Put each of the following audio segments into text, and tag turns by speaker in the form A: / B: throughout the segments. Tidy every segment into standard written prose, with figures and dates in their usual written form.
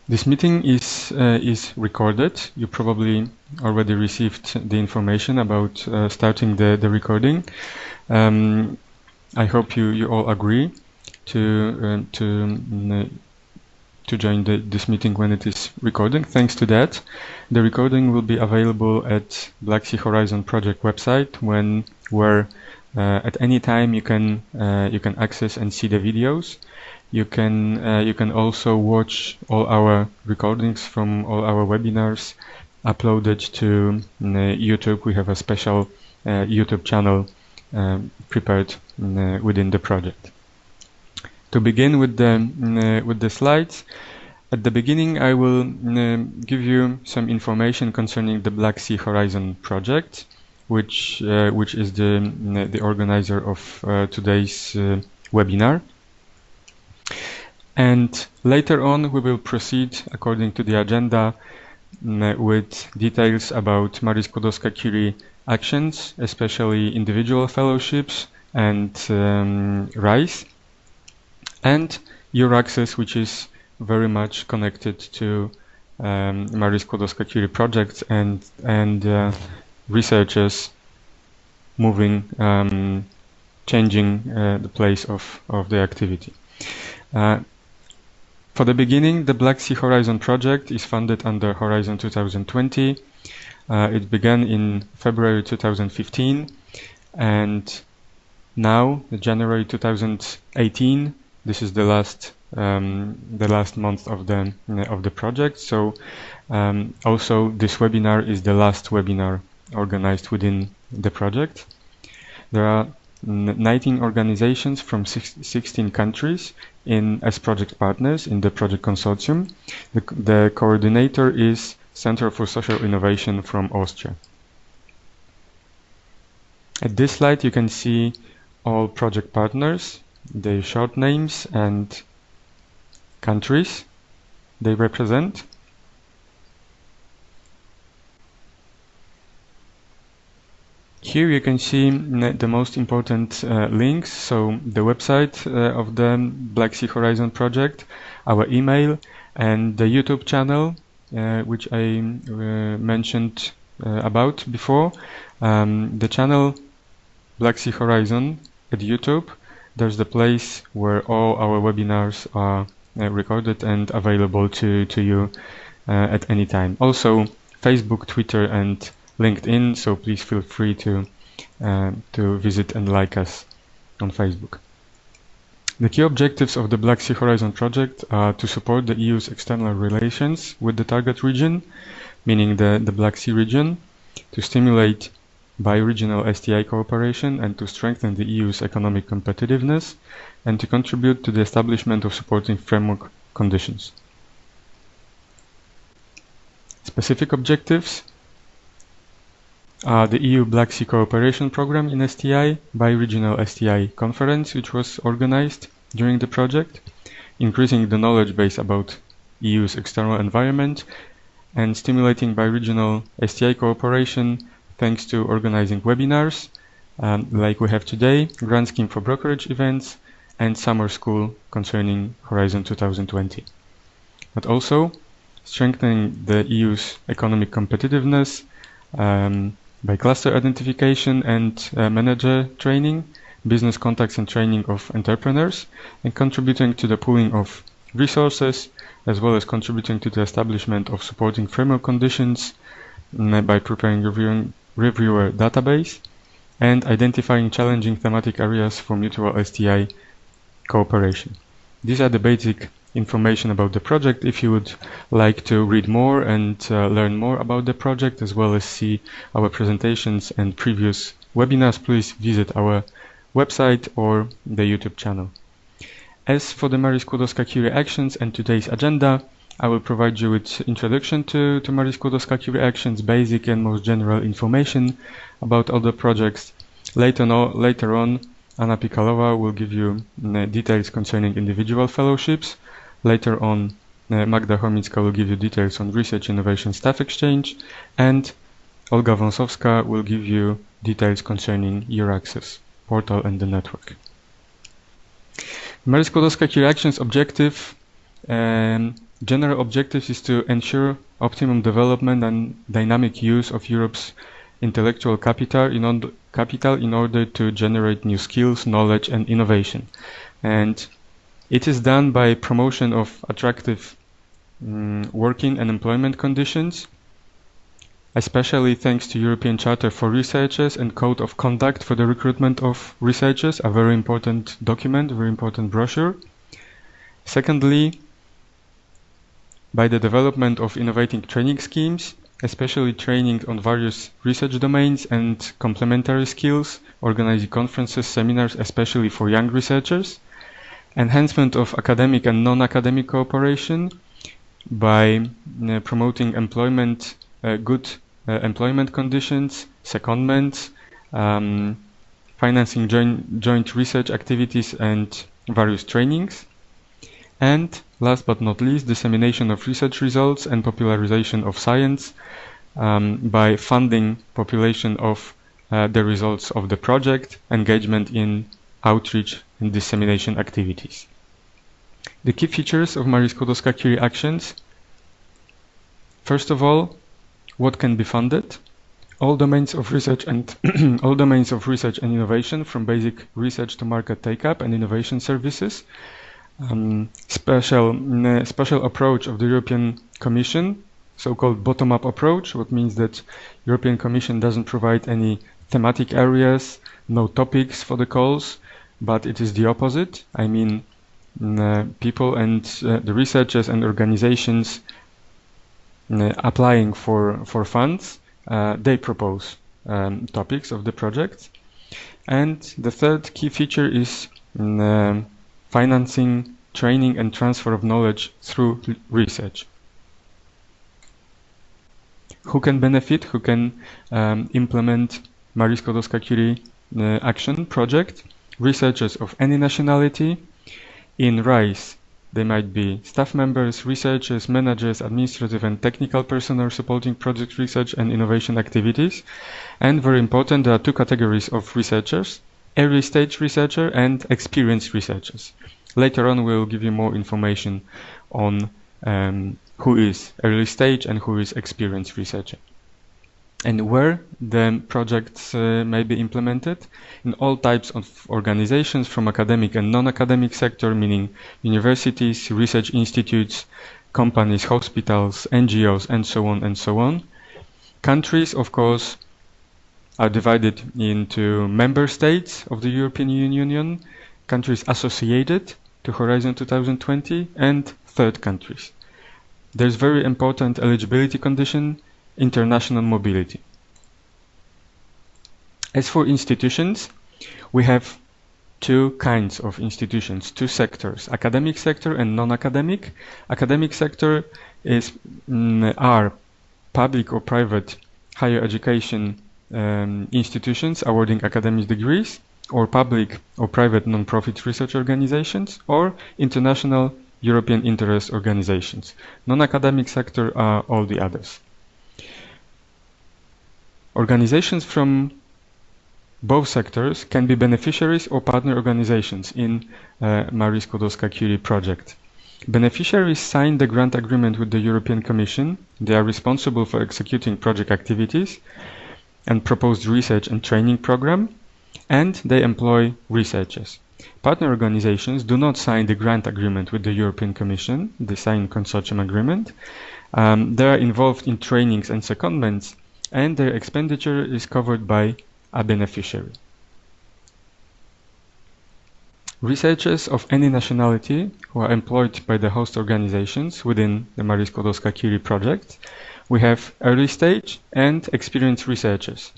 A: This meeting is recorded. You probably already received the information about starting the recording. I hope you all agree to join this meeting when it is recording. Thanks to that, the recording will be available at Black Sea Horizon project website, where at any time you can access and see the videos. You can also watch all our recordings from all our webinars uploaded to YouTube. We have a special YouTube channel prepared within the project. To begin with the slides, at the beginning I will give you some information concerning the Black Sea Horizon project, which is the organizer of today's webinar. And later on we will proceed according to the agenda with details about Marie Skłodowska-Curie actions, especially individual fellowships and RISE, and Euraxess, which is very much connected to Marie Skłodowska-Curie projects and researchers moving, changing the place of the activity. For the beginning, the Black Sea Horizon project is funded under Horizon 2020. It began in February 2015, and now, January 2018, this is the last month of the project. So also this webinar is the last webinar organized within the project. There are 19 organizations from 16 countries as project partners in the project consortium. The coordinator is Center for Social Innovation from Austria. At this slide you can see all project partners, their short names and countries they represent. Here you can see the most important links, so the website of the Black Sea Horizon project, our email, and the YouTube channel, which I mentioned about before. The channel Black Sea Horizon at YouTube, there's the place where all our webinars are recorded and available to you at any time. Also Facebook, Twitter, and LinkedIn, so please feel free to visit and like us on Facebook. The key objectives of the Black Sea Horizon project are to support the EU's external relations with the target region, meaning the Black Sea region, to stimulate bi-regional STI cooperation and to strengthen the EU's economic competitiveness, and to contribute to the establishment of supporting framework conditions. Specific objectives the EU Black Sea Cooperation Program in STI, Bi-Regional STI Conference, which was organized during the project, increasing the knowledge base about EU's external environment, and stimulating bi-regional STI cooperation thanks to organizing webinars, like we have today, grant scheme for brokerage events, and summer school concerning Horizon 2020. But also strengthening the EU's economic competitiveness, by cluster identification and manager training, business contacts and training of entrepreneurs, and contributing to the pooling of resources, as well as contributing to the establishment of supporting framework conditions by preparing reviewer database, and identifying challenging thematic areas for mutual STI cooperation. These are the basic information about the project. If you would like to read more and learn more about the project, as well as see our presentations and previous webinars, please visit our website or the YouTube channel. As for the Marie Skłodowska-Curie actions and today's agenda, I will provide you with introduction to Marie Skłodowska-Curie actions, basic and most general information about all the projects. Later on, Anna Pikalova will give you details concerning individual fellowships. Later on, Magda Chomicka will give you details on Research Innovation Staff Exchange, and Olga Wąsowska will give you details concerning Euraxess portal and the network. Marie Skłodowska-Curie Actions objective General objectives is to ensure optimum development and dynamic use of Europe's intellectual capital in order to generate new skills, knowledge, and innovation. And it is done by promotion of attractive working and employment conditions, especially thanks to European Charter for Researchers and Code of Conduct for the recruitment of researchers, a very important document, a very important brochure. Secondly, by the development of innovating training schemes, especially training on various research domains and complementary skills, organizing conferences, seminars, especially for young researchers. Enhancement of academic and non-academic cooperation by promoting employment, good employment conditions, secondments, financing joint research activities and various trainings. And last but not least, dissemination of research results and popularization of science by funding population of the results of the project, engagement in outreach and dissemination activities. The key features of Marie Skłodowska-Curie actions. First of all, what can be funded? All domains of research and all domains of research and innovation, from basic research to market take-up and innovation services. Special approach of the European Commission, so-called bottom-up approach, what means that European Commission doesn't provide any thematic areas, no topics for the calls, but it is the opposite. I mean, people and the researchers and organizations applying for funds, they propose topics of the project. And the third key feature is financing, training and transfer of knowledge through research. Who can benefit, who can implement Marie Skłodowska-Curie action project? Researchers of any nationality. In RISE, they might be staff members, researchers, managers, administrative and technical personnel supporting project research and innovation activities. And very important, there are two categories of researchers: early stage researcher and experienced researchers. Later on, we'll give you more information on who is early stage and who is experienced researcher. And where the projects may be implemented: in all types of organizations, from academic and non-academic sector, meaning universities, research institutes, companies, hospitals, NGOs, and so on and so on. Countries, of course, are divided into member states of the European Union, countries associated to Horizon 2020, and third countries. There's very important eligibility condition: international mobility. As for institutions, we have two kinds of institutions, two sectors: academic sector and non-academic. Academic sector are public or private higher education institutions awarding academic degrees, or public or private non-profit research organizations, or international European interest organizations. Non-academic sector are all the others. Organizations from both sectors can be beneficiaries or partner organizations in Marie Skłodowska-Curie project. Beneficiaries sign the grant agreement with the European Commission. They are responsible for executing project activities and proposed research and training program, and they employ researchers. Partner organizations do not sign the grant agreement with the European Commission. They sign consortium agreement. They are involved in trainings and secondments, and their expenditure is covered by a beneficiary. Researchers of any nationality who are employed by the host organizations within the Marie Skłodowska-Curie project. We have early stage and experienced researchers.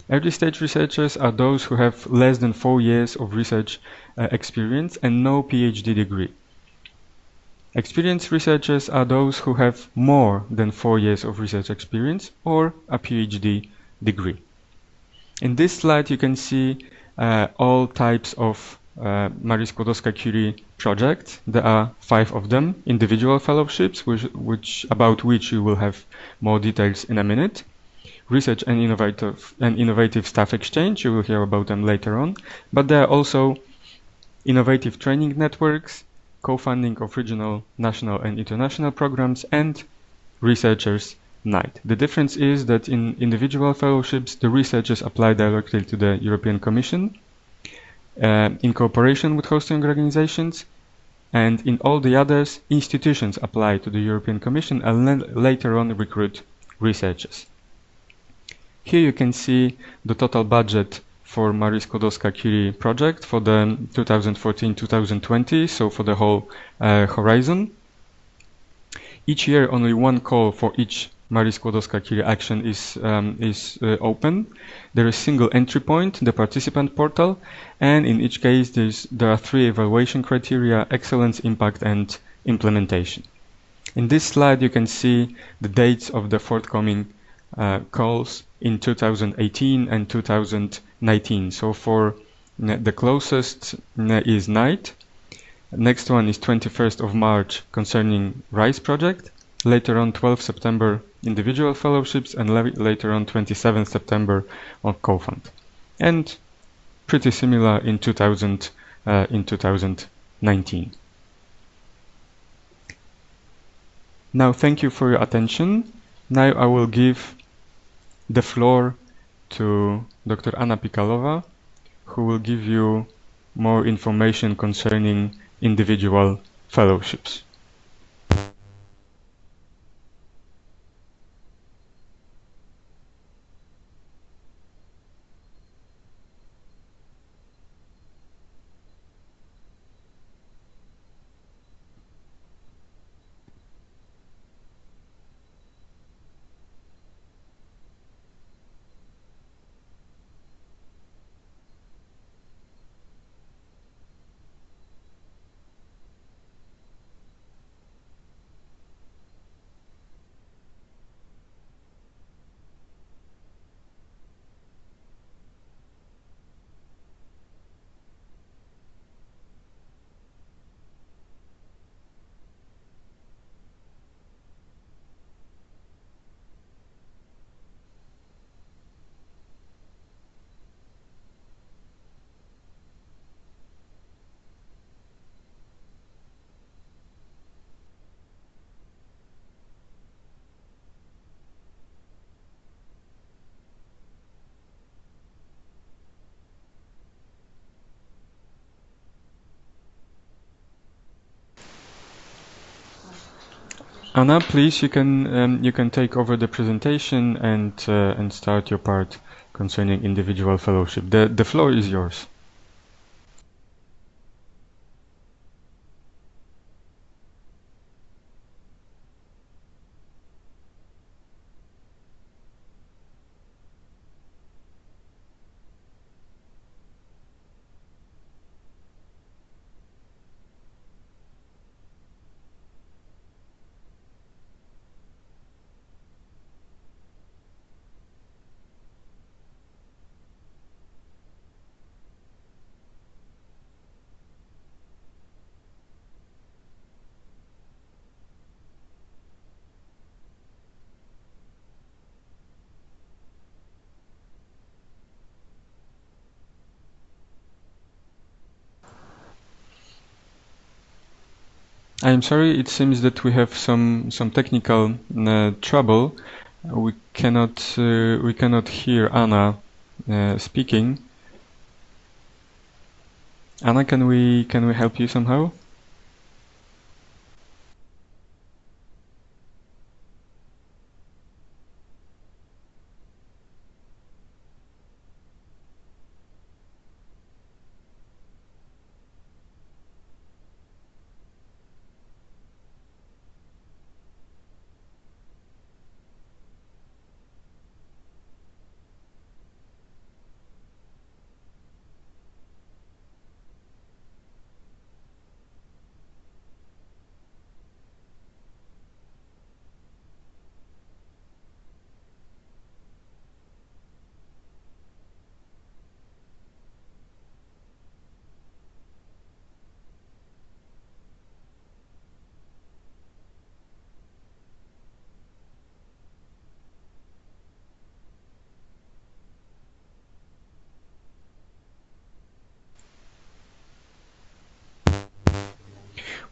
A: Early stage researchers are those who have less than 4 years of research experience and no PhD degree. Experienced researchers are those who have more than 4 years of research experience or a PhD degree. In this slide, you can see all types of Marie Skłodowska-Curie projects. There are 5 of them: individual fellowships, about which you will have more details in a minute; research and innovative staff exchange, you will hear about them later on. But there are also innovative training networks, co-funding of regional, national and international programs, and researchers' night. The difference is that in individual fellowships, the researchers apply directly to the European Commission in cooperation with hosting organizations, and in all the others, institutions apply to the European Commission and then later on recruit researchers. Here you can see the total budget for Marie Skłodowska-Curie project for the 2014-2020, so for the whole horizon. Each year only one call for each Marie Skłodowska-Curie action is open. There is single entry point, the participant portal, and in each case there are 3 evaluation criteria: excellence, impact and implementation. In this slide you can see the dates of the forthcoming calls in 2018 and 2019. So for the closest is night. Next one is 21st of March concerning RISE project. Later on 12th September individual fellowships, and later on 27th September on co-fund. And pretty similar in 2019. Now thank you for your attention. Now I will give the floor to Dr. Anna Pikalowa, who will give you more information concerning individual fellowships. Anna, please, you can take over the presentation and start your part concerning individual fellowship. The floor is yours. I'm sorry, it seems that we have some technical trouble. We cannot hear Anna speaking. Anna, can we help you somehow?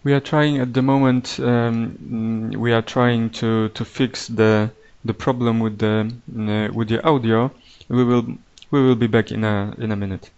A: We are trying at the moment. We are trying to fix the problem with the audio. We will be back in a minute.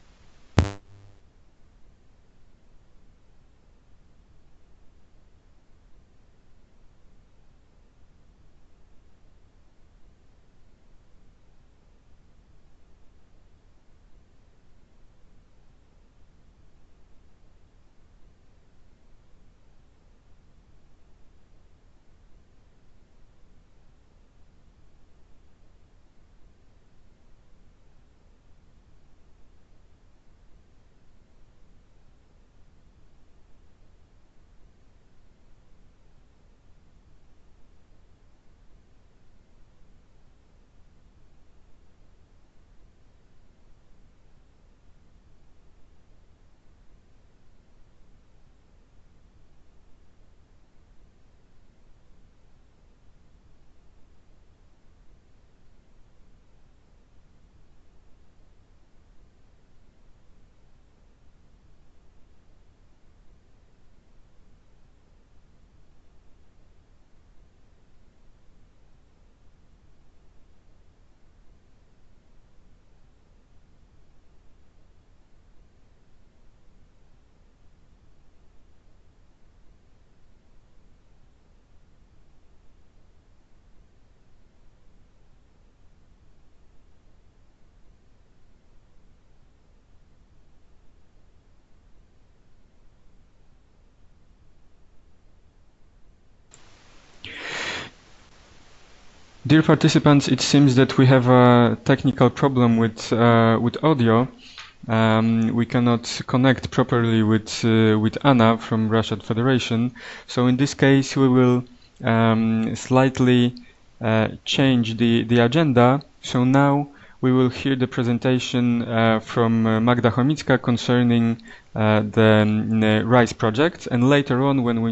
A: Dear participants, it seems that we have a technical problem with audio. We cannot connect properly with Anna from Russian Federation. So in this case, we will slightly change the agenda. So now we will hear the presentation from Magda Chomicka concerning the RISE project, and later on, when we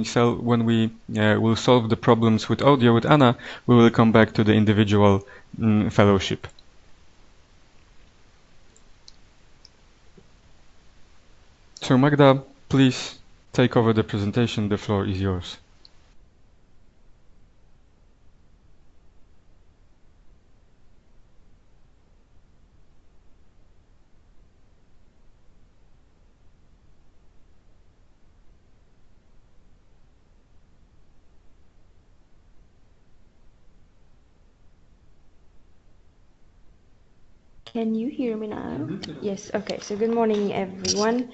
A: will solve the problems with audio with Anna, we will come back to the individual fellowship. So Magda, please take over the presentation. The floor is yours.
B: Can you hear me now? Yes, okay. So good morning, everyone.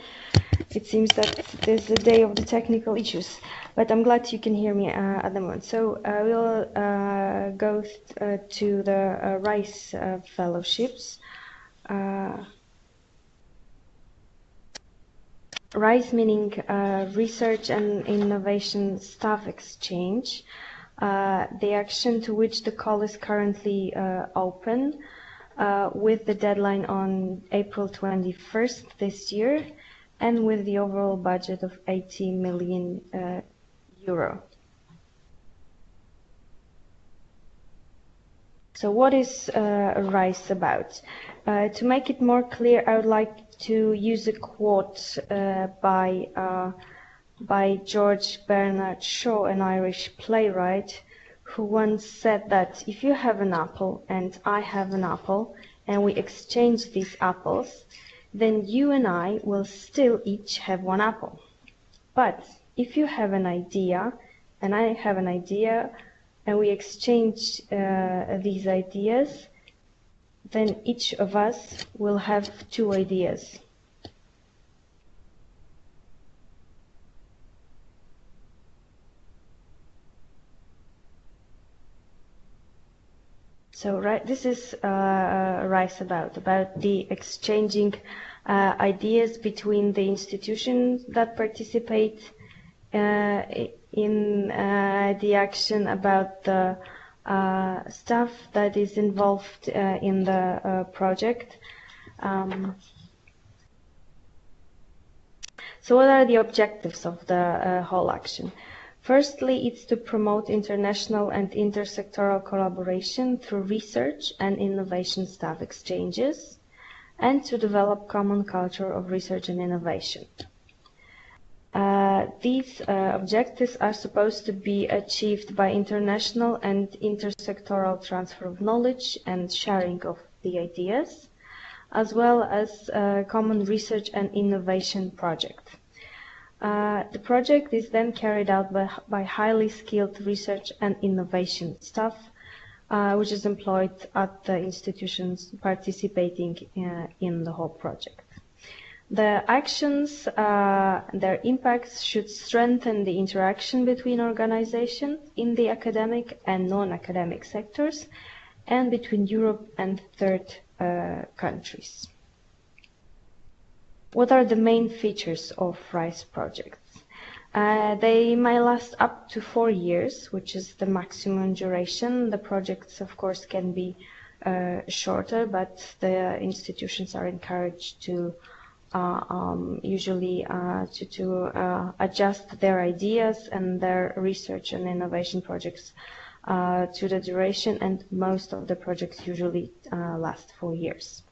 B: It seems that there's a day of the technical issues, but I'm glad you can hear me at the moment. So we'll go to the RISE fellowships. RISE meaning Research and Innovation Staff Exchange, the action to which the call is currently open. With the deadline on April 21st this year, and with the overall budget of 80 million euro. So what is RISE about? To make it more clear, I would like to use a quote by George Bernard Shaw, an Irish playwright, who once said that if you have an apple and I have an apple and we exchange these apples, then you and I will still each have one apple. But if you have an idea and I have an idea and we exchange these ideas, then each of us will have two ideas. So this is RISE about the exchanging ideas between the institutions that participate in the action, about the staff that is involved in the project. So what are the objectives of the whole action? Firstly, it's to promote international and intersectoral collaboration through research and innovation staff exchanges, and to develop common culture of research and innovation. these objectives are supposed to be achieved by international and intersectoral transfer of knowledge and sharing of the ideas, as well as common research and innovation project. The project is then carried out by highly skilled research and innovation staff, which is employed at the institutions participating in the whole project. The actions, their impacts should strengthen the interaction between organizations in the academic and non-academic sectors and between Europe and third countries. What are the main features of RISE projects? They may last up to 4 years, which is the maximum duration. The projects, of course, can be shorter, but the institutions are encouraged to usually adjust their ideas and their research and innovation projects to the duration, and most of the projects usually last 4 years.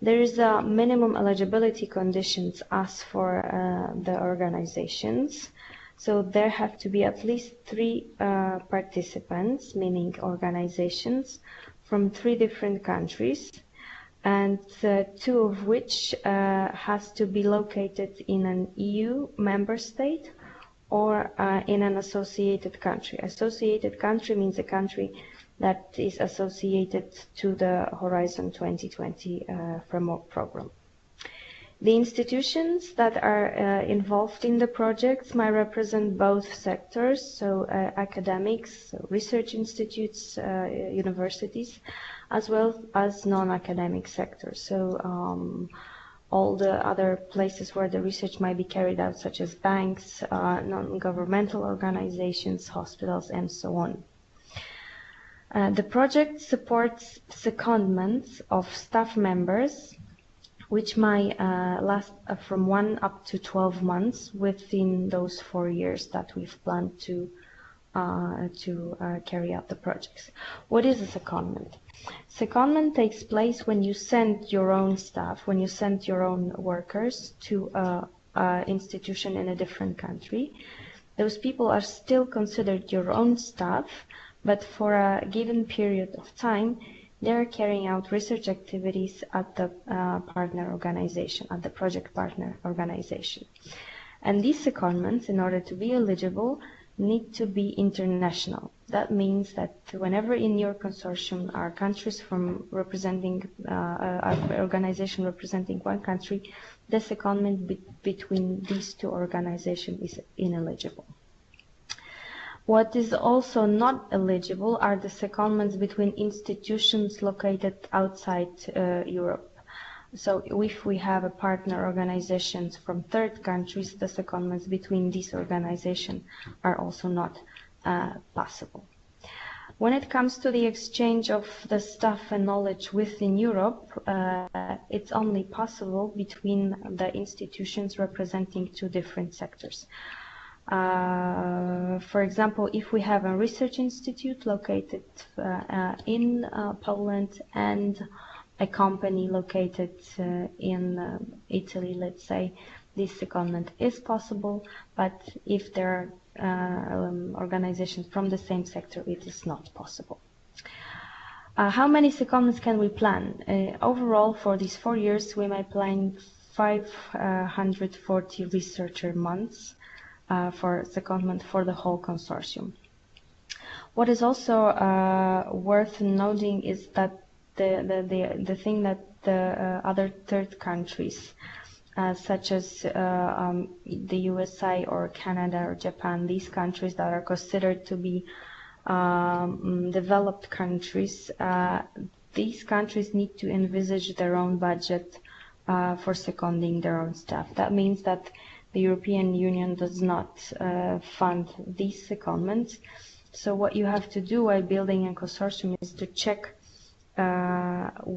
B: There is a minimum eligibility conditions as for the organizations. So there have to be at least 3 participants, meaning organizations, from 3 different countries, and 2 of which has to be located in an EU member state or in an associated country. Associated country means a country that is associated to the Horizon 2020 framework program. The institutions that are involved in the projects might represent both sectors, so academics, so research institutes, universities, as well as non-academic sectors. So all the other places where the research might be carried out, such as banks, non-governmental organizations, hospitals, and so on. The project supports secondments of staff members, which might last from 1 up to 12 months within those 4 years that we've planned to carry out the projects. What is a secondment? Secondment takes place when you send your own staff, when you send your own workers to an institution in a different country. Those people are still considered your own staff, but for a given period of time, they're carrying out research activities at the partner organization, at the project partner organization. And these secondments, in order to be eligible, need to be international. That means that whenever in your consortium are countries from representing, an organization representing one country, the secondment between these 2 organizations is ineligible. What is also not eligible are the secondments between institutions located outside Europe. So if we have a partner organizations from third countries, the secondments between these organizations are also not possible. When it comes to the exchange of the staff and knowledge within Europe, it's only possible between the institutions representing 2 different sectors. For example, if we have a research institute located in Poland and a company located in Italy, let's say, this secondment is possible, but if there are organizations from the same sector, it is not possible. How many secondments can we plan? Overall, for these 4 years, we might plan 540 researcher months for secondment for the whole consortium. What is also worth noting is that the thing that the other third countries, such as the USA or Canada or Japan, these countries that are considered to be developed countries, these countries need to envisage their own budget for seconding their own staff. That means that the European Union does not fund these secondments. So what you have to do while building a consortium is to check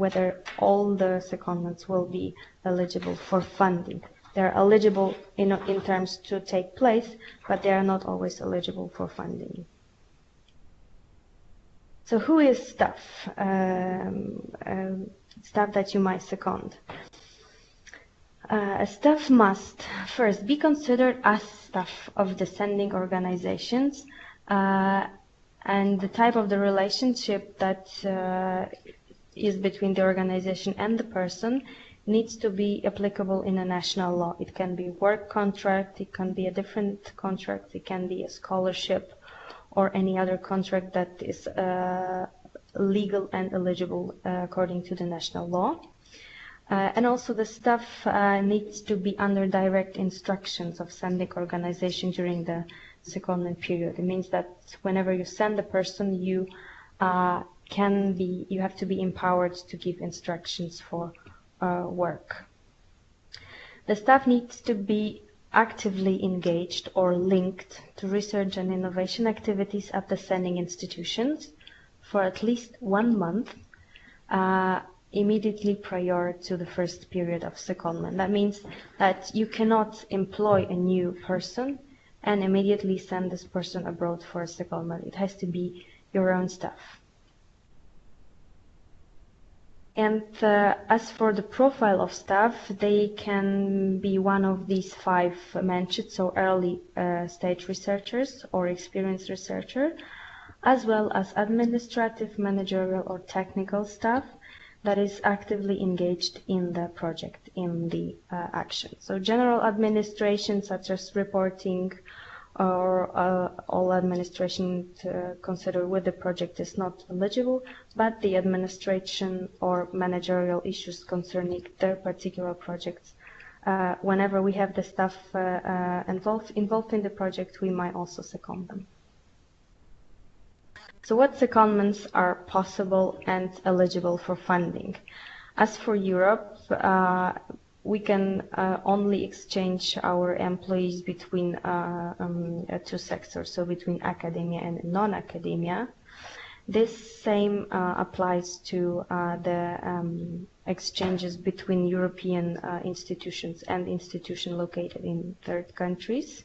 B: whether all the secondments will be eligible for funding. They're eligible in terms to take place, but they are not always eligible for funding. So who is staff? Staff that you might second. A staff must first be considered as staff of the sending organizations, and the type of the relationship that is between the organization and the person needs to be applicable in a national law. It can be work contract, it can be a different contract, it can be a scholarship or any other contract that is legal and eligible according to the national law. And also the staff needs to be under direct instructions of sending organization during the secondment period. It means that whenever you send a person, you have to be empowered to give instructions for work. The staff needs to be actively engaged or linked to research and innovation activities at the sending institutions for at least 1 month immediately prior to the first period of secondment. That means that you cannot employ a new person and immediately send this person abroad for a secondment. It has to be your own staff. And as for the profile of staff, they can be one of these 5 mentioned, so early stage researchers or experienced researcher, as well as administrative, managerial or technical staff that is actively engaged in the project, in the action. So general administration such as reporting or all administration considered with the project is not eligible, but the administration or managerial issues concerning their particular projects, whenever we have the staff involved in the project, we might also second them. So what secondments are possible and eligible for funding? As for Europe, we can only exchange our employees between 2 sectors, so between academia and non-academia. This same applies to the exchanges between European institutions and institutions located in third countries.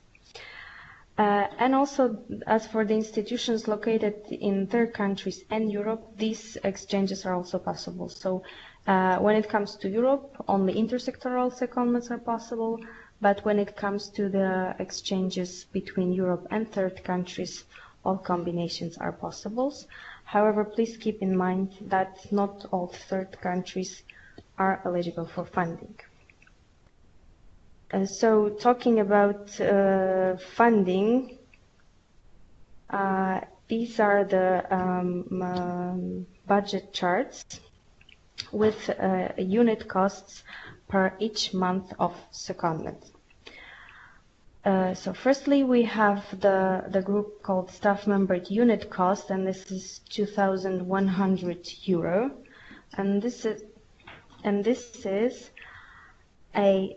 B: And also, as for the institutions located in third countries and Europe, these exchanges are also possible. So when it comes to Europe, only intersectoral secondments are possible, but when it comes to the exchanges between Europe and third countries, all combinations are possible. However, please keep in mind that not all third countries are eligible for funding. So talking about funding, these are the budget charts with unit costs per each month of secondment. So firstly, we have the group called staff member unit cost, and this is 2,100 euro, and this is a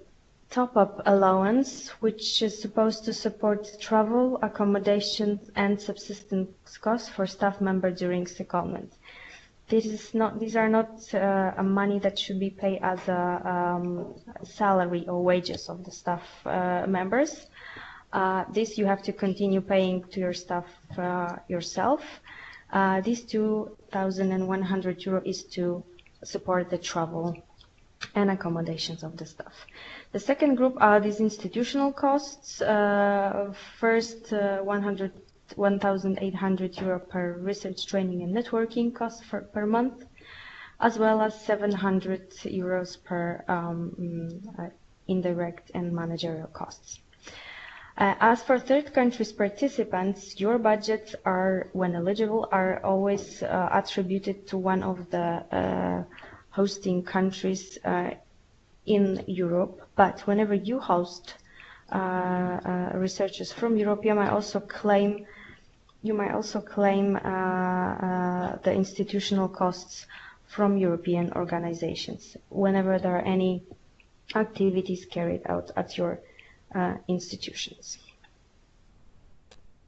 B: top-up allowance which is supposed to support travel, accommodation and subsistence costs for staff member during secondment. These are not money that should be paid as a salary or wages of the staff members. This you have to continue paying to your staff yourself. This 2,100 euro is to support the travel and accommodations of the staff. The second group are these institutional costs. First, 1,800 euro per research training and networking costs per month, as well as 700 euros per indirect and managerial costs. As for third countries participants, your budgets are, when eligible, are always attributed to one of the hosting countries in Europe, but whenever you host researchers from Europe, you might also claim the institutional costs from European organizations whenever there are any activities carried out at your institutions.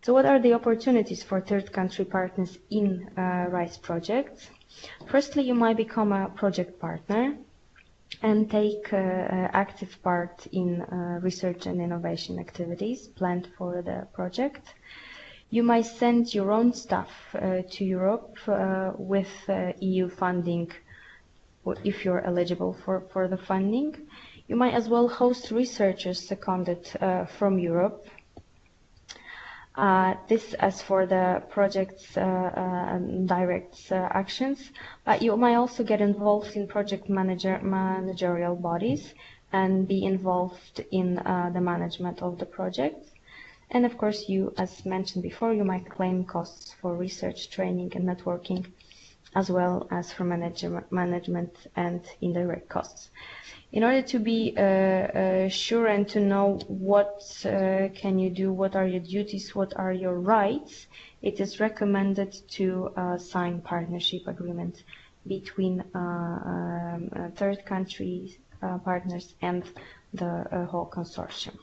B: So what are the opportunities for third country partners in RISE projects? Firstly, you might become a project partner and take active part in research and innovation activities planned for the project. You might send your own staff to Europe with EU funding if you're eligible for the funding. You might as well host researchers seconded from Europe This as for the project's direct actions, but you might also get involved in managerial bodies and be involved in the management of the project. And of course, you, as mentioned before, you might claim costs for research, training, and networking, as well as for management and indirect costs. In order to be sure and to know what can you do, what are your duties, what are your rights, it is recommended to sign partnership agreement between third countries partners and the whole consortium.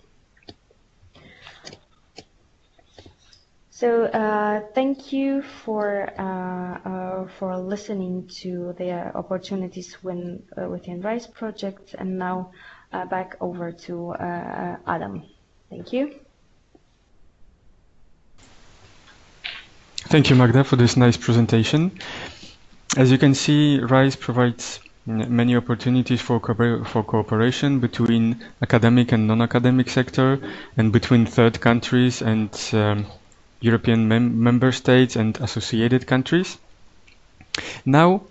B: So thank you for listening to the opportunities within RISE project, and now back over to Adam. Thank you.
A: Thank you, Magda, for this nice presentation. As you can see, RISE provides many opportunities for cooperation between academic and non-academic sector, and between third countries and European member states and associated countries. Now,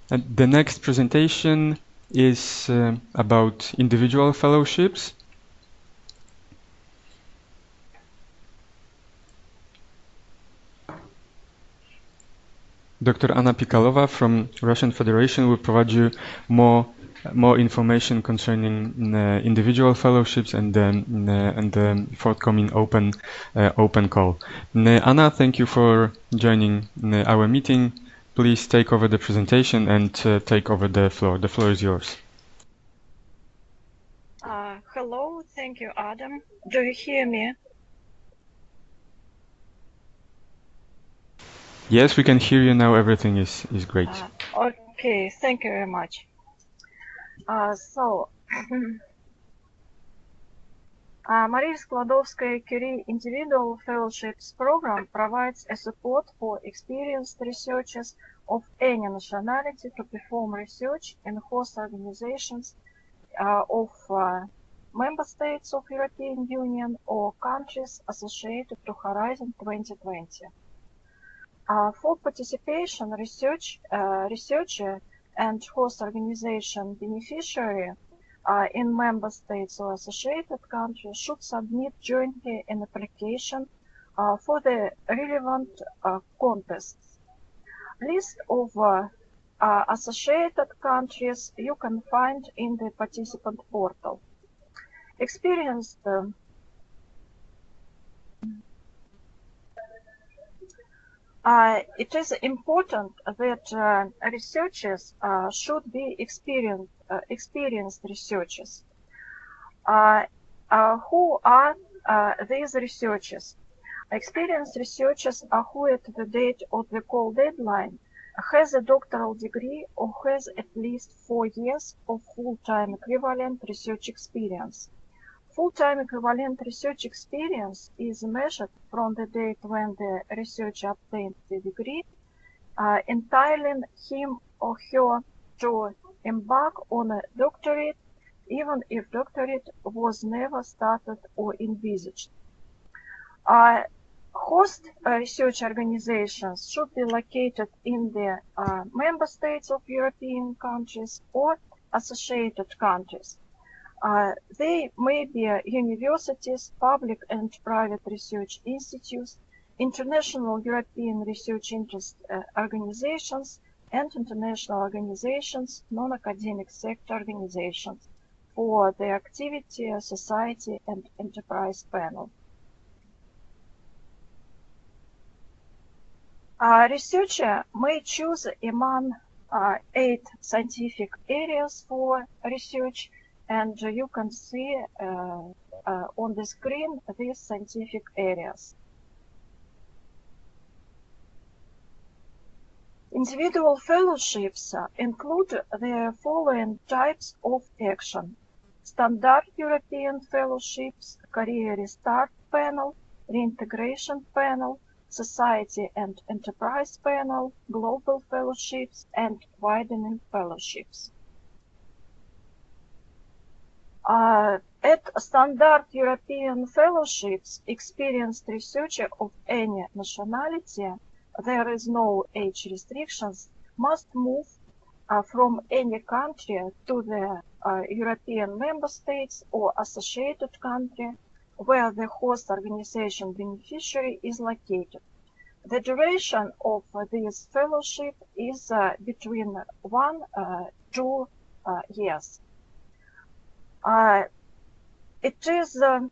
A: the next presentation is about individual fellowships. Dr. Anna Pikalova from Russian Federation will provide you more information concerning individual fellowships and the forthcoming open call. Anna, thank you for joining our meeting. Please take over the presentation and take over the floor. The floor is yours.
C: Hello, thank you, Adam. Do you hear me?
A: Yes, we can hear you now. Everything is great.
C: Okay, thank you very much. Maria Skłodowska-Curie Individual Fellowships Program provides a support for experienced researchers of any nationality to perform research in host organizations of member states of European Union or countries associated to Horizon 2020. For participation, researcher and host organization beneficiary in member states or associated countries should submit jointly an application for the relevant contests. List of associated countries you can find in the participant portal. Experienced it is important that researchers should be experienced researchers. Who are these researchers? Experienced researchers are who at the date of the call deadline has a doctoral degree or has at least 4 years of full-time equivalent research experience. Full-time equivalent research experience is measured from the date when the researcher obtained the degree, entitling him or her to embark on a doctorate, even if doctorate was never started or envisaged. Host research organizations should be located in the member states of European countries or associated countries. They may be universities, public and private research institutes, international European research interest organizations, and international organizations, non-academic sector organizations for the activity, society, and enterprise panel. A researcher may choose among 8 scientific areas for research, and you can see on the screen these scientific areas. Individual fellowships include the following types of action: standard European fellowships, career restart panel, reintegration panel, society and enterprise panel, global fellowships, and widening fellowships. At standard European fellowships, experienced researcher of any nationality, there is no age restrictions, must move from any country to the European member states or associated country where the host organization beneficiary is located. The duration of this fellowship is between 1 to 2 years. It is the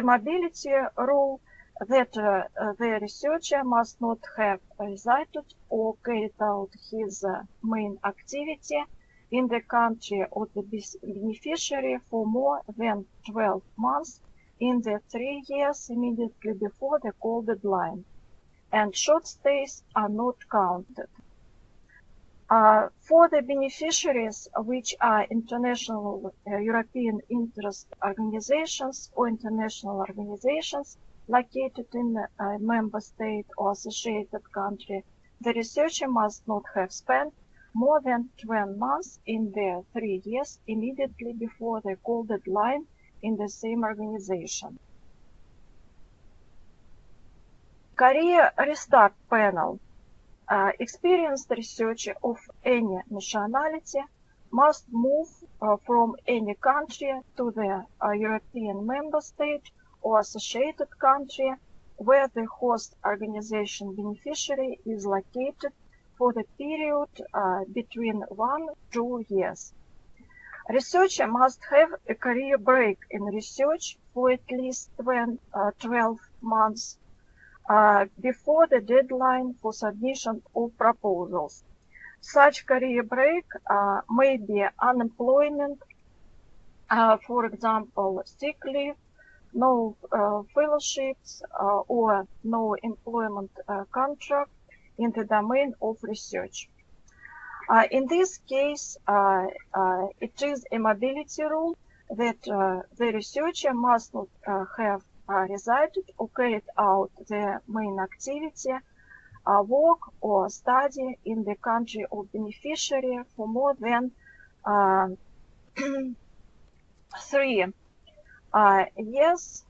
C: mobility rule that the researcher must not have resided or carried out his main activity in the country of the beneficiary for more than 12 months in the 3 years immediately before the call deadline, and short stays are not counted. For the beneficiaries, which are international European interest organizations or international organizations located in a member state or associated country, the researcher must not have spent more than 12 months in the 3 years immediately before the call deadline in the same organization. Career Restart Panel. Experienced researcher of any nationality must move from any country to the European member state or associated country where the host organization beneficiary is located for the period between 1 to 2 years. Researcher must have a career break in research for at least 12 months before the deadline for submission of proposals. Such career break may be unemployment, for example, sick leave, no fellowships, or no employment contract in the domain of research. In this case, it is a mobility rule that the researcher must not have resided or carried out the main activity, work or study in the country of beneficiary for more than 3 years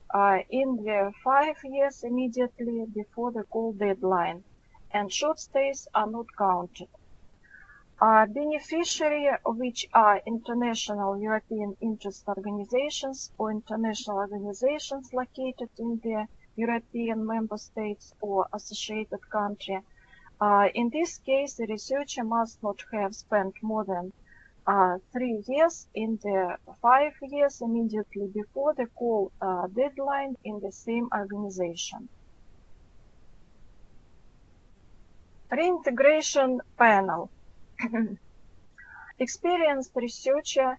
C: in the 5 years immediately before the call deadline, and short stays are not counted. Beneficiary, which are international European interest organizations or international organizations located in the European member states or associated country. In this case, the researcher must not have spent more than 3 years in the 5 years immediately before the call deadline in the same organization. Reintegration Panel. Experienced researcher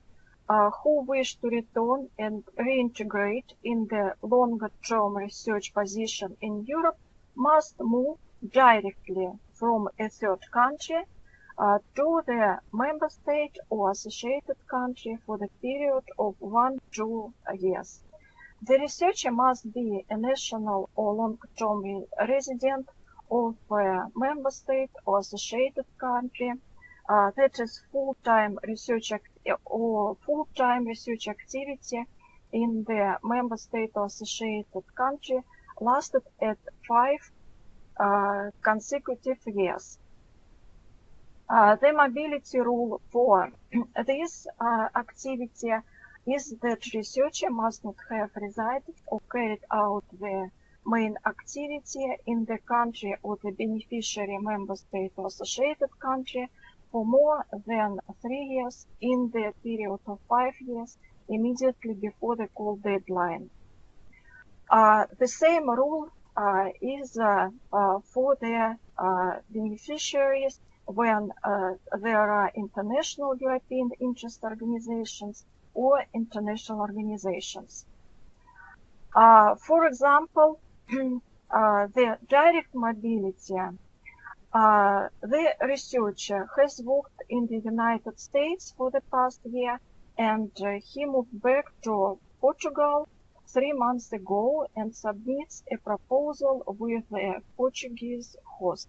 C: who wish to return and reintegrate in the longer-term research position in Europe must move directly from a third country to the member state or associated country for the period of 1 to 2 years. The researcher must be a national or long-term resident of a member state or associated country that is full-time research activity in the member state or associated country lasted at 5 consecutive years. The mobility rule for this activity is that researcher must not have resided or carried out the main activity in the country or the beneficiary member state or associated country for more than 3 years in the period of 5 years immediately before the call deadline. The same rule is for the beneficiaries when there are international European interest organizations or international organizations. For example, the direct mobility. The researcher has worked in the United States for the past year, and he moved back to Portugal 3 months ago and submits a proposal with a Portuguese host.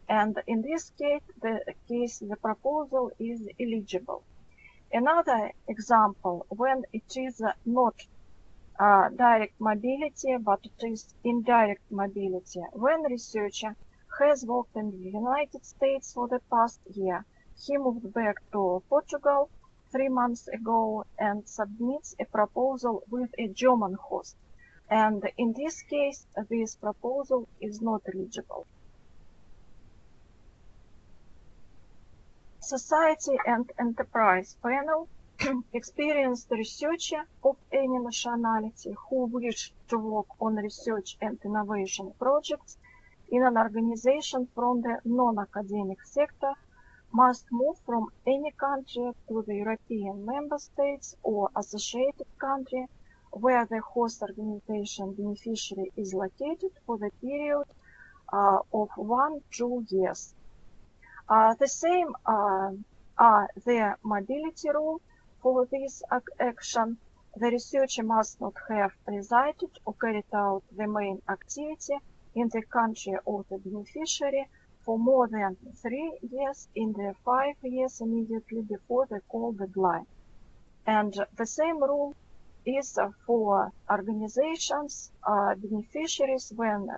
C: And in this case, the proposal is eligible. Another example, when it is not direct mobility, but it is indirect mobility. When a researcher has worked in the United States for the past year, he moved back to Portugal 3 months ago and submits a proposal with a German host. And in this case, this proposal is not eligible. Society and Enterprise Panel experienced researcher of any nationality who wish to work on research and innovation projects in an organization from the non-academic sector must move from any country to the European member states or associated country where the host organization beneficiary is located for the period of 1-2 years. The same are the mobility rule. For this action, the researcher must not have resided or carried out the main activity in the country of the beneficiary for more than 3 years in the 5 years immediately before the call deadline. And the same rule is for organizations, beneficiaries when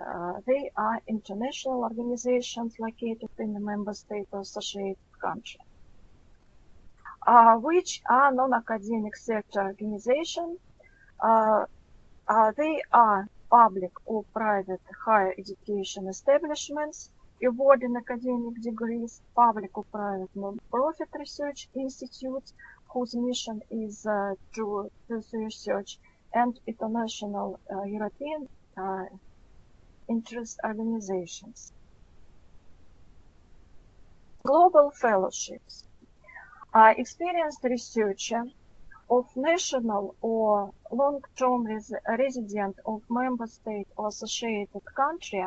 C: they are international organizations located in the member state or associated country. Which are non-academic sector organizations. They are public or private higher education establishments awarding academic degrees, public or private non-profit research institutes whose mission is to pursue research, and international European interest organizations. Global fellowships. Experienced researcher of national or long-term resident of member state or associated country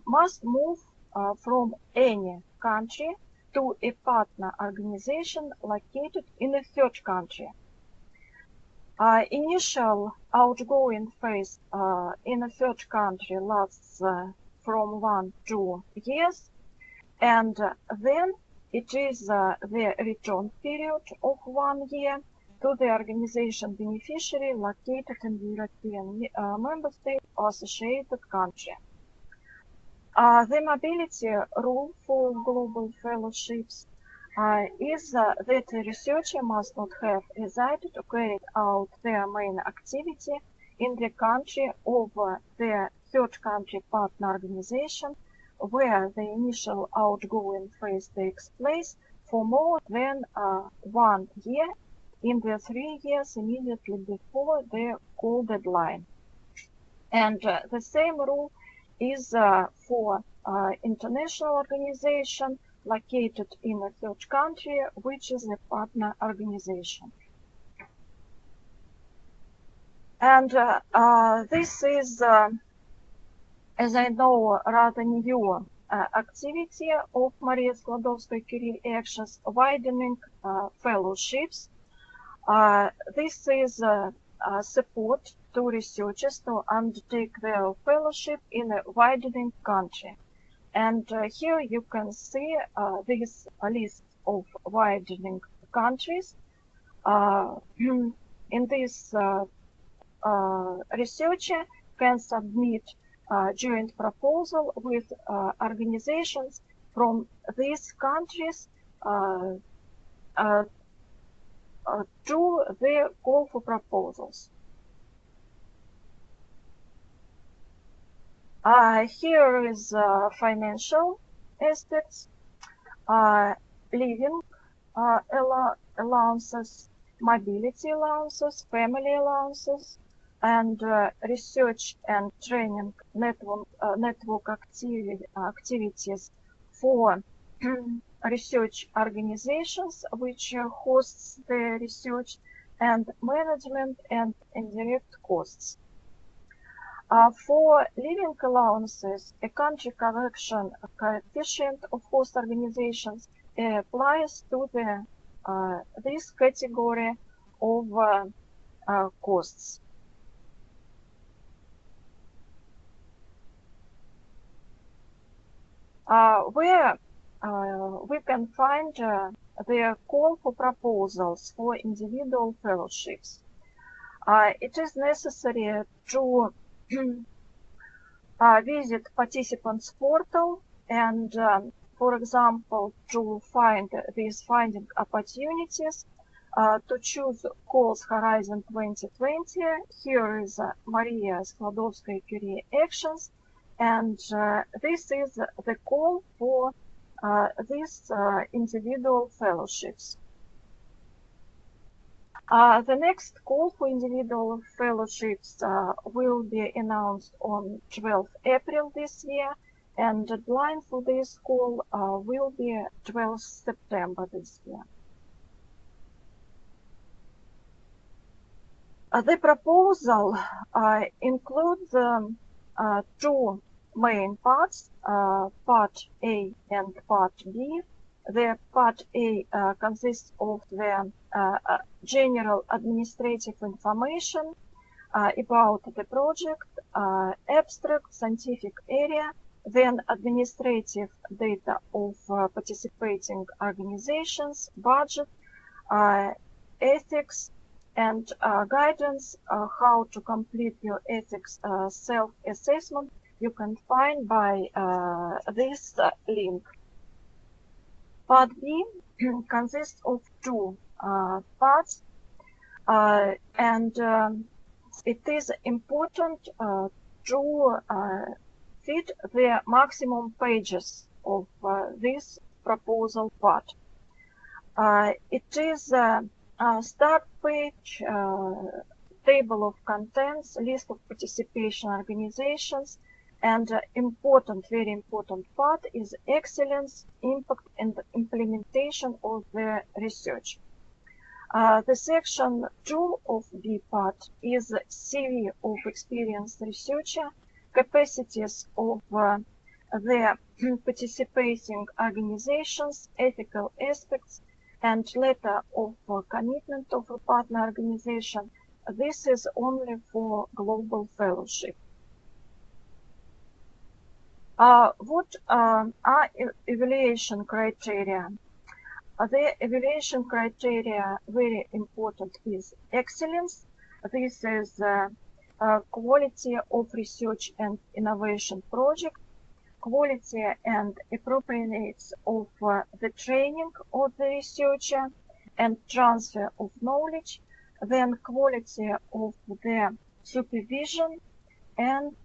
C: must move from any country to a partner organization located in a third country. Initial outgoing phase in a third country lasts from 1 to 2 years, and then it is the return period of 1 year to the organization beneficiary located in the European member state or associated country. The mobility rule for global fellowships is that a researcher must not have resided or carried out their main activity in the country of the third country partner organization where the initial outgoing phase takes place for more than 1 year in the 3 years immediately before the call deadline. And the same rule is for international organization located in a third country, which is a partner organization. And this is, as I know, rather new activity of Maria Skłodowska-Curie Actions, widening fellowships. This is support to researchers to undertake their fellowship in a widening country. And here you can see this list of widening countries. In this, researcher can submit joint proposal with organizations from these countries to the call for proposals. Here is financial aspects, living allowances, mobility allowances, family allowances, and research and training network activities for research organizations which hosts the research, and management and indirect costs. For living allowances, a country correction coefficient of host organizations applies to the this category of costs. Where we can find the call for proposals for individual fellowships. It is necessary to visit participants portal and, for example, to find these finding opportunities, to choose calls Horizon 2020. Here is Maria Skłodowska-Curie actions, and this is the call for these individual fellowships. The next call for individual fellowships will be announced on 12th April this year, and the deadline for this call will be 12th September this year. The proposal includes two main parts, Part A and Part B. The Part A consists of the general administrative information about the project, abstract, scientific area, then administrative data of participating organizations, budget, ethics, and guidance how to complete your ethics self-assessment you can find by this link. Part B consists of two parts, and it is important to fit the maximum pages of this proposal part. It is a start page, table of contents, list of participation organizations, and very important part is excellence, impact, and implementation of the research. The section 2 of B part is CV of experienced researcher, capacities of the participating organizations, ethical aspects, and letter of commitment of a partner organization. This is only for global fellowship. What are evaluation criteria? The evaluation criteria, very important, is excellence. This is quality of research and innovation project, quality and appropriateness of the training of the researcher and transfer of knowledge, then quality of the supervision and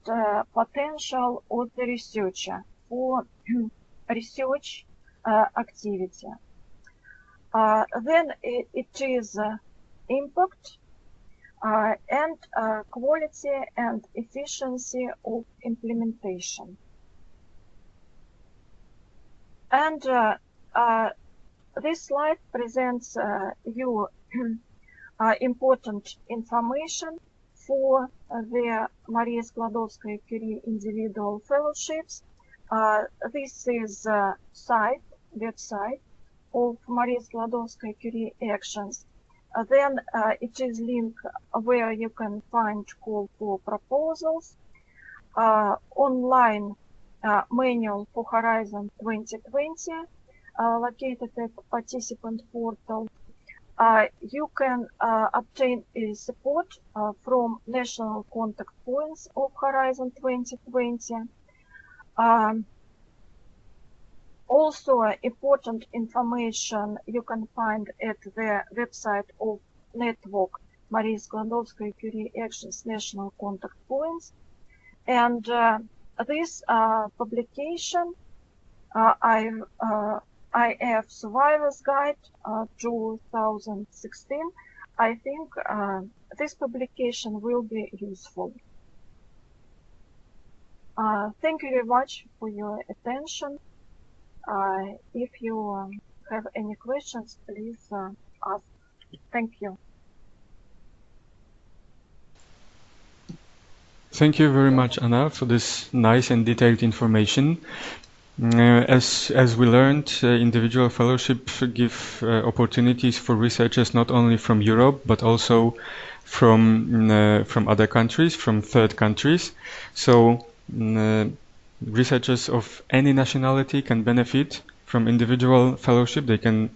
C: potential of the researcher for research activity. Then it is impact and quality and efficiency of implementation. And this slide presents you important information for the Maria Skłodowska-Curie individual fellowships. This is website of Maria Skłodowska-Curie actions. Then it is link where you can find call for proposals, online manual for Horizon 2020 located at participant portal. You can obtain support from national contact points of Horizon 2020. Also, important information you can find at the website of network Maria Skłodowska-Curie Actions National Contact Points. And this publication, IF Survivor's Guide 2016, I think this publication will be useful. Thank you very much for your attention. If you have any questions, please ask. Thank you.
A: Thank you very much, Anna, for this nice and detailed information. As we learned, individual fellowship give opportunities for researchers not only from Europe but also from other countries, from third countries. So researchers of any nationality can benefit from individual fellowship. They can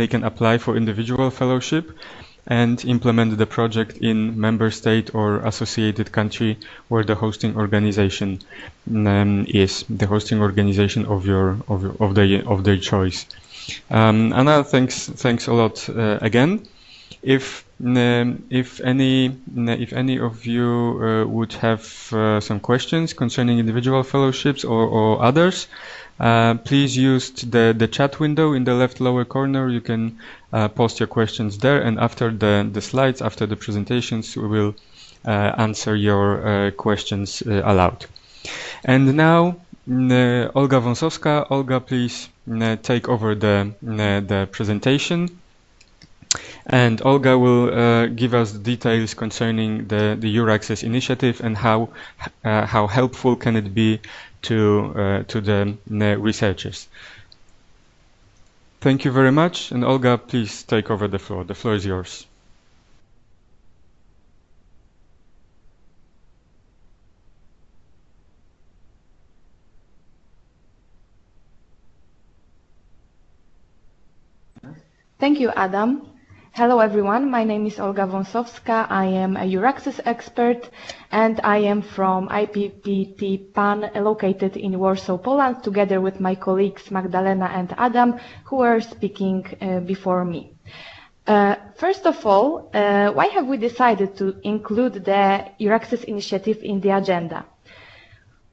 A: they can apply for individual fellowship and implement the project in member state or associated country where the hosting organization is the hosting organization of their choice. Anna, thanks a lot again. If any of you would have some questions concerning individual fellowships or others, please use the chat window in the left lower corner. You can post your questions there, and after the slides, after the presentations, we will answer your questions aloud. And now, Olga Wąsowska. Olga, please take over the presentation. And Olga will give us details concerning the Euraxess initiative and how helpful can it be to the researchers. Thank you very much, and Olga, please take over the floor. The floor is yours.
D: Thank you, Adam. Hello everyone, my name is Olga Wąsowska. I am a Euraxess expert and I am from IPPT PAN located in Warsaw, Poland, together with my colleagues Magdalena and Adam, who were speaking before me. First of all, why have we decided to include the Euraxess initiative in the agenda?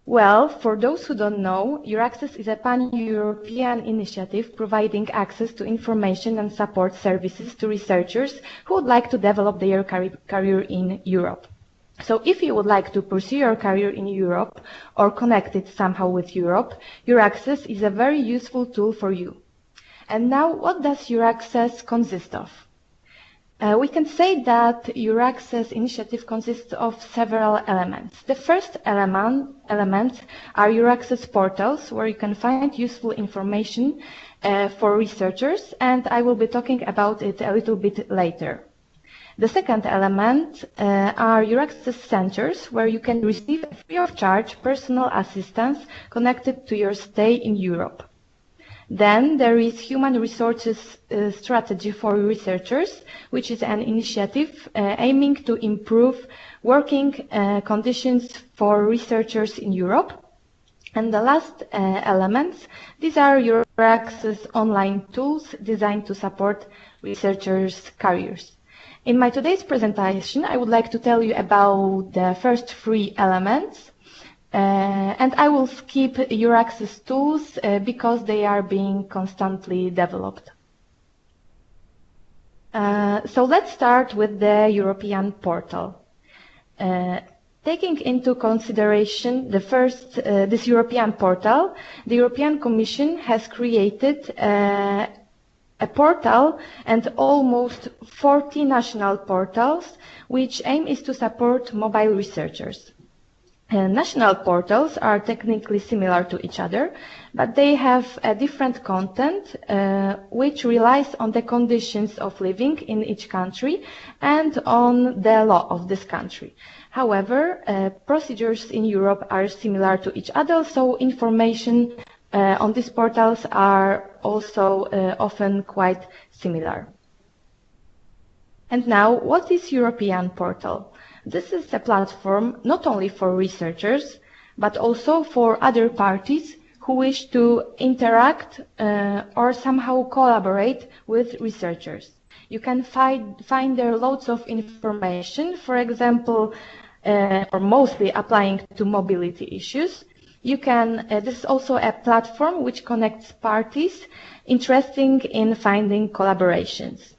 D: Well, for those who don't know, Euraxess is a pan-European initiative providing access to information and support services to researchers who would like to develop their career in Europe. So if you would like to pursue your career in Europe or connect it somehow with Europe, Euraxess is a very useful tool for you. And now, what does Euraxess consist of? We can say that Euraxess initiative consists of several elements. The first elements are Euraxess portals, where you can find useful information for researchers, and I will be talking about it a little bit later. The second element are Euraxess centers, where you can receive free of charge personal assistance connected to your stay in Europe. Then there is Human Resources Strategy for Researchers, which is an initiative aiming to improve working conditions for researchers in Europe. And the last elements, these are Euraxess online tools designed to support researchers' careers. In my today's presentation, I would like to tell you about the first three elements. And I will skip Euraxess tools because they are being constantly developed. So let's start with the European portal. Taking into consideration this European portal, the European Commission has created a portal and almost 40 national portals, which aim is to support mobile researchers. National portals are technically similar to each other, but they have a different content which relies on the conditions of living in each country and on the law of this country. However, procedures in Europe are similar to each other, so information on these portals are also often quite similar. And now, what is European portal? This is a platform not only for researchers, but also for other parties who wish to interact or somehow collaborate with researchers. You can find there loads of information, for example, or mostly applying to mobility issues. This is also a platform which connects parties interested in finding collaborations.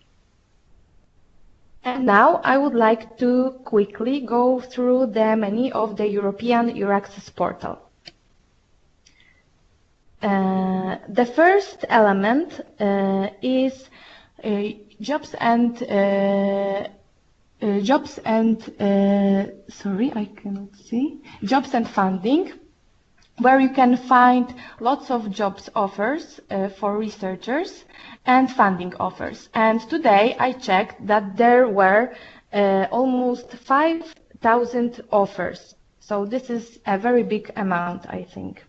D: And now I would like to quickly go through the menu of the European Euraxess portal. The first element is jobs and funding, where you can find lots of jobs offers for researchers and funding offers. And today I checked that there were almost 5,000 offers. So this is a very big amount, I think.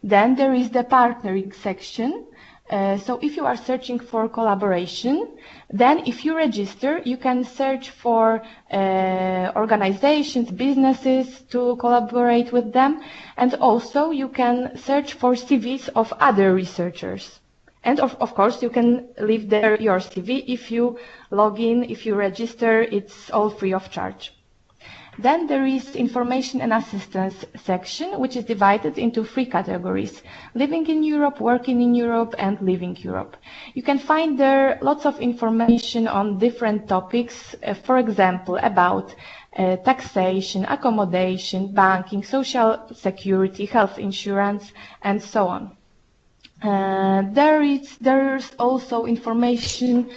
D: Then there is the partnering section, So if you are searching for collaboration, then if you register, you can search for organizations, businesses to collaborate with them, and also you can search for CVs of other researchers. And of course, you can leave there your CV if you log in, if you register, it's all free of charge. Then there is information and assistance section, which is divided into 3 categories: living in Europe, working in Europe, and leaving Europe. You can find there lots of information on different topics, for example, about taxation, accommodation, banking, social security, health insurance, and so on. There's also information.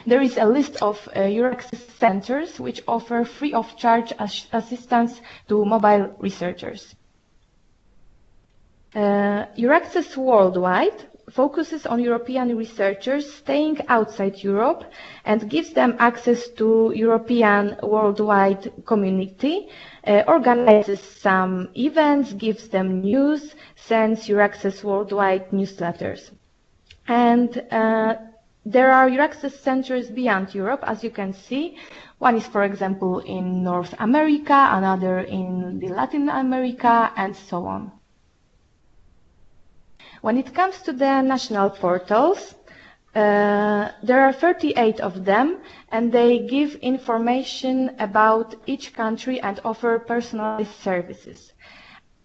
D: There is a list of Euraxess centers which offer free of charge assistance to mobile researchers. Euraxess Worldwide focuses on European researchers staying outside Europe and gives them access to European worldwide community, organizes some events, gives them news, sends Euraxess Worldwide newsletters. And there are Euraxess centers beyond Europe, as you can see. One is, for example, in North America, another in Latin America, and so on. When it comes to the national portals, there are 38 of them, and they give information about each country and offer personalized services.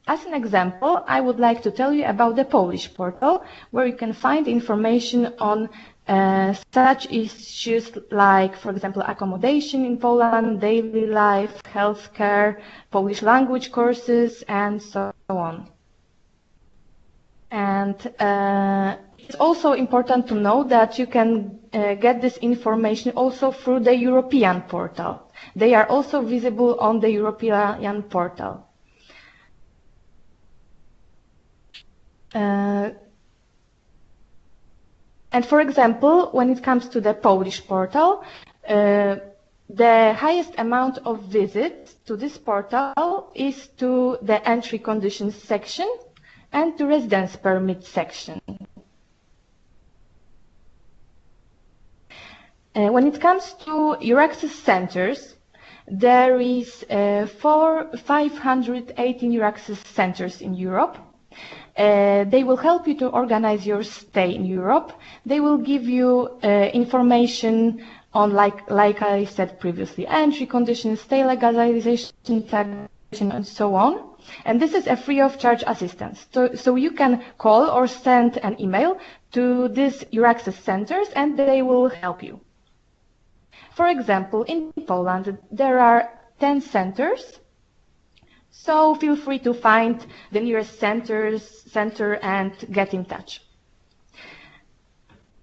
D: As an example, I would like to tell you about the Polish portal, where you can find information on such issues like, for example, accommodation in Poland, daily life, healthcare, Polish language courses, and so on. And it's also important to know that you can get this information also through the European portal. They are also visible on the European portal. And for example, when it comes to the Polish portal, the highest amount of visits to this portal is to the entry conditions section and to residence permit section. When it comes to Euraxess centers, there is 518 Euraxess centers in Europe. They will help you to organize your stay in Europe. They will give you information on, like I said previously, entry conditions, stay legalization, taxation, and so on. And this is a free of charge assistance. So you can call or send an email to these Euraxess centers and they will help you. For example, in Poland, there are 10 centers. So feel free to find the nearest center and get in touch.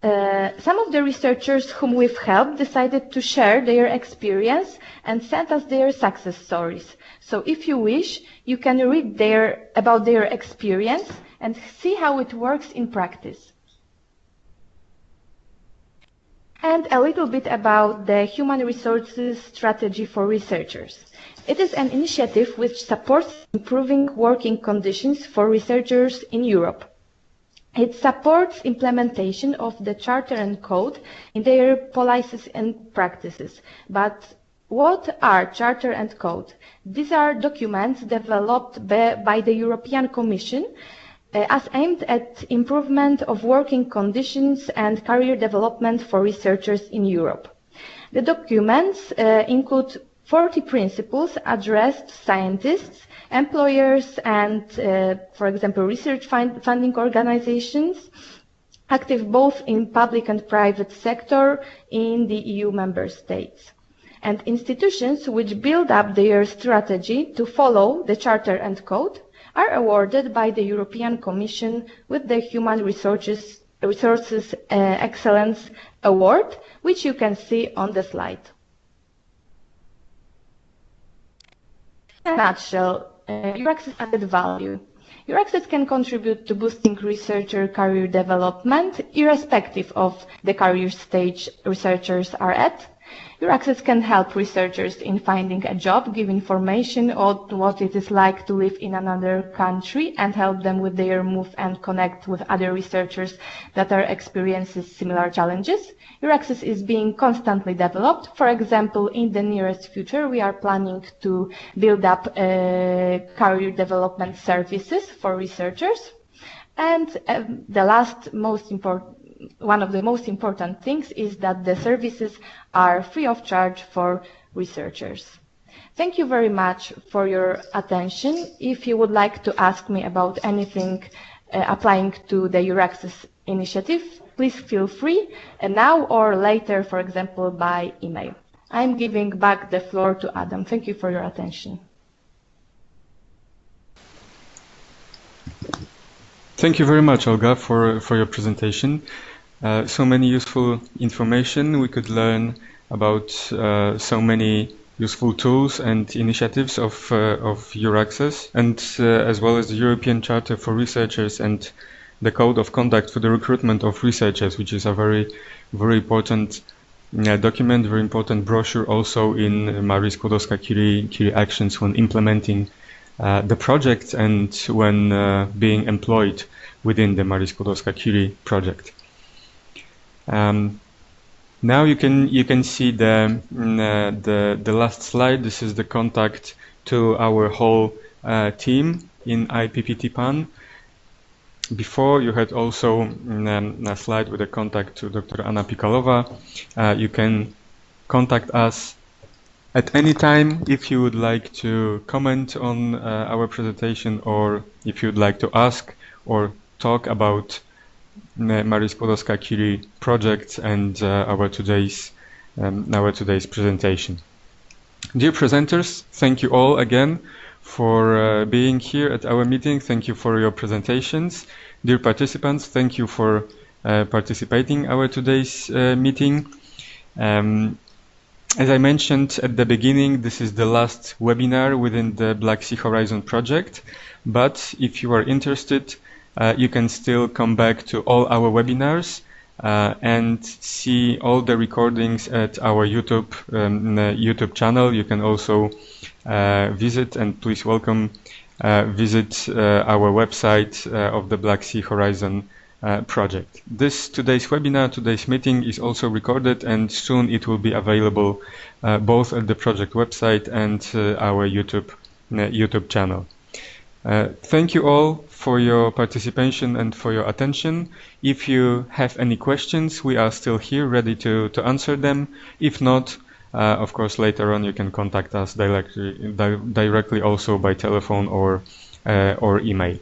D: Some of the researchers whom we've helped decided to share their experience and sent us their success stories. So if you wish, you can read about their experience and see how it works in practice. And a little bit about the Human Resources Strategy for Researchers. It is an initiative which supports improving working conditions for researchers in Europe. It supports implementation of the Charter and Code in their policies and practices. But what are Charter and Code? These are documents developed by the European Commission as aimed at improvement of working conditions and career development for researchers in Europe. The documents include 40 principles addressed to scientists, employers, and, for example, research funding organizations active both in public and private sector in the EU member states. And institutions which build up their strategy to follow the Charter and Code are awarded by the European Commission with the Human Resources Excellence Award, which you can see on the slide. In a nutshell, Euraxess added value. Euraxess can contribute to boosting researcher career development, irrespective of the career stage researchers are at. Euraxess can help researchers in finding a job, give information on what it is like to live in another country, and help them with their move and connect with other researchers that are experiencing similar challenges. Euraxess is being constantly developed. For example, in the nearest future, we are planning to build up career development services for researchers. And one of the most important things is that the services are free of charge for researchers. Thank you very much for your attention. If you would like to ask me about anything applying to the Euraxess initiative, please feel free now or later, for example, by email. I'm giving back the floor to Adam. Thank you for your attention.
A: Thank you very much, Olga, for your presentation. So many useful information. We could learn about so many useful tools and initiatives of Euraxess, and as well as the European Charter for Researchers and the Code of Conduct for the Recruitment of Researchers, which is a very important document, very important brochure also in Marie Skłodowska-Curie actions when implementing the project and when being employed within the Marie Skłodowska-Curie project. Now you can see the last slide. This is the contact to our whole team in IPPT PAN. Before you had also a slide with a contact to Dr. Anna Pikalova. You can contact us at any time if you would like to comment on our presentation, or if you'd like to ask or talk about Marie Skłodowska-Curie project and our today's presentation. Dear presenters, thank you all again for being here at our meeting. Thank you for your presentations. Dear participants, thank you for participating in our today's meeting. As I mentioned at the beginning, this is the last webinar within the Black Sea Horizon project, but if you are interested, you can still come back to all our webinars and see all the recordings at our YouTube channel. You can also visit, and please welcome visit our website of the Black Sea Horizon project. Today's webinar, today's meeting is also recorded, and soon it will be available both at the project website and our YouTube channel. Thank you all for your participation and for your attention. If you have any questions, we are still here ready to answer them. If not, of course, later on you can contact us directly also by telephone or email.